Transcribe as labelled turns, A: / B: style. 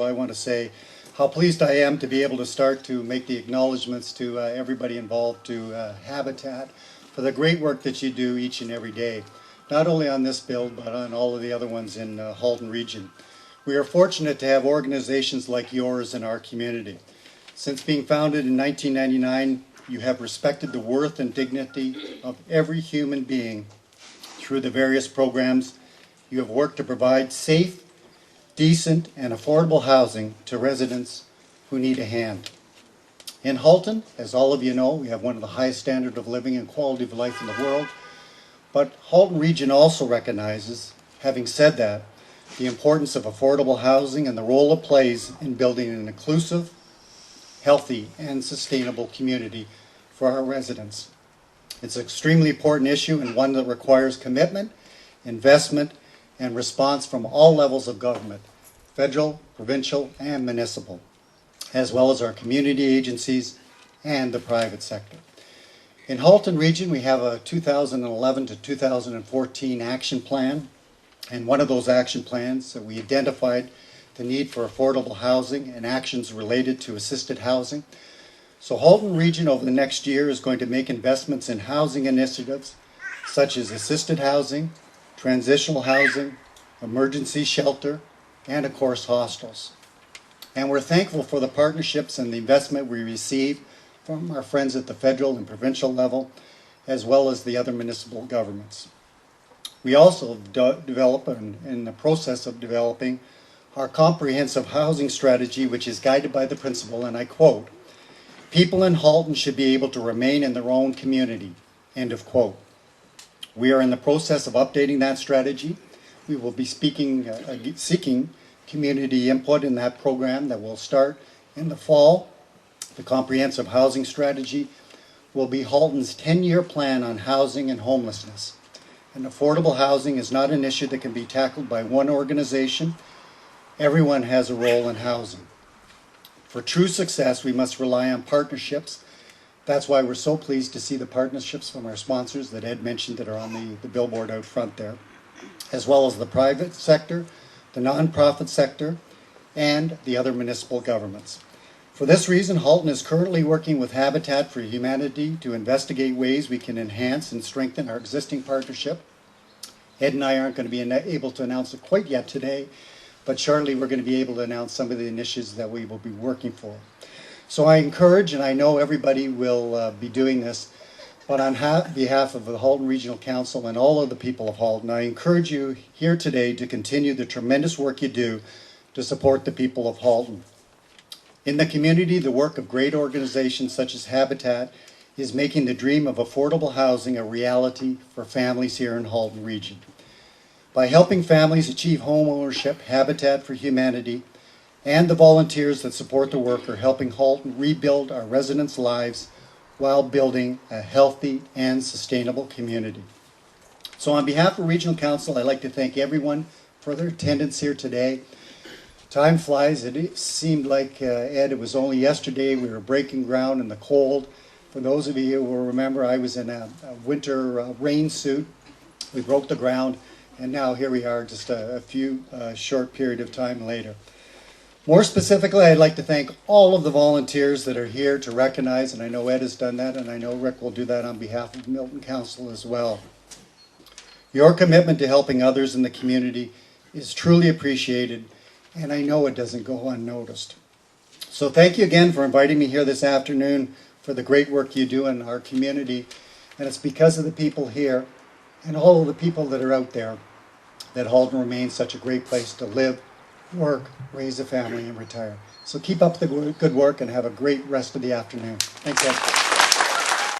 A: I want to say how pleased I am to be able to start to make the acknowledgments to everybody involved, to Habitat, for the great work that you do each and every day, not only on this build but on all of the other ones in Halton Region. We are fortunate to have organizations like yours in our community. Since being founded in 1999, you have respected the worth and dignity of every human being through the various programs. You have worked to provide safe, decent and affordable housing to residents who need a hand. In Halton, as all of you know, we have one of the highest standards of living and quality of life in the world, but Halton Region also recognizes, having said that, the importance of affordable housing and the role it plays in building an inclusive, healthy and sustainable community for our residents. It's an extremely important issue and one that requires commitment, investment, and response from all levels of government, federal, provincial, and municipal, as well as our community agencies and the private sector. In Halton Region, we have a 2011 to 2014 action plan, and one of those action plans that we identified the need for affordable housing and actions related to assisted housing. So Halton Region over the next year is going to make investments in housing initiatives such as assisted housing, transitional housing, emergency shelter, and of course hostels. And we're thankful for the partnerships and the investment we receive from our friends at the federal and provincial level, as well as the other municipal governments. We also develop and in the process of developing our comprehensive housing strategy, which is guided by the principle, and I quote, "People in Halton should be able to remain in their own community," end of quote. We are in the process of updating that strategy. We will be seeking community input in that program that will start in the fall. The comprehensive housing strategy will be Halton's 10-year plan on housing and homelessness. And affordable housing is not an issue that can be tackled by one organization. Everyone has a role in housing. For true success, we must rely on partnerships. That's why we're so pleased to see the partnerships from our sponsors that Ed mentioned that are on the billboard out front there, as well as the private sector, the nonprofit sector, and the other municipal governments. For this reason, Halton is currently working with Habitat for Humanity to investigate ways we can enhance and strengthen our existing partnership. Ed and I aren't going to be able to announce it quite yet today, but shortly we're going to be able to announce some of the initiatives that we will be working for. So I encourage, and I know everybody will be doing this, but on behalf of the Halton Regional Council and all of the people of Halton, I encourage you here today to continue the tremendous work you do to support the people of Halton. In the community, the work of great organizations such as Habitat is making the dream of affordable housing a reality for families here in Halton Region. By helping families achieve home ownership, Habitat for Humanity and the volunteers that support the work are helping Halton rebuild our residents' lives while building a healthy and sustainable community. So on behalf of Regional Council, I'd like to thank everyone for their attendance here today. Time flies. It seemed like, Ed, it was only yesterday we were breaking ground in the cold. For those of you who will remember, I was in a winter rain suit. We broke the ground, and now here we are just a few short period of time later. More specifically, I'd like to thank all of the volunteers that are here to recognize, and I know Ed has done that, and I know Rick will do that on behalf of Milton Council as well. Your commitment to helping others in the community is truly appreciated, and I know it doesn't go unnoticed. So thank you again for inviting me here this afternoon for the great work you do in our community, and it's because of the people here and all of the people that are out there that Halton remains such a great place to live, work, raise a family, and retire. So keep up the good work and have a great rest of the afternoon. Thanks, Ed.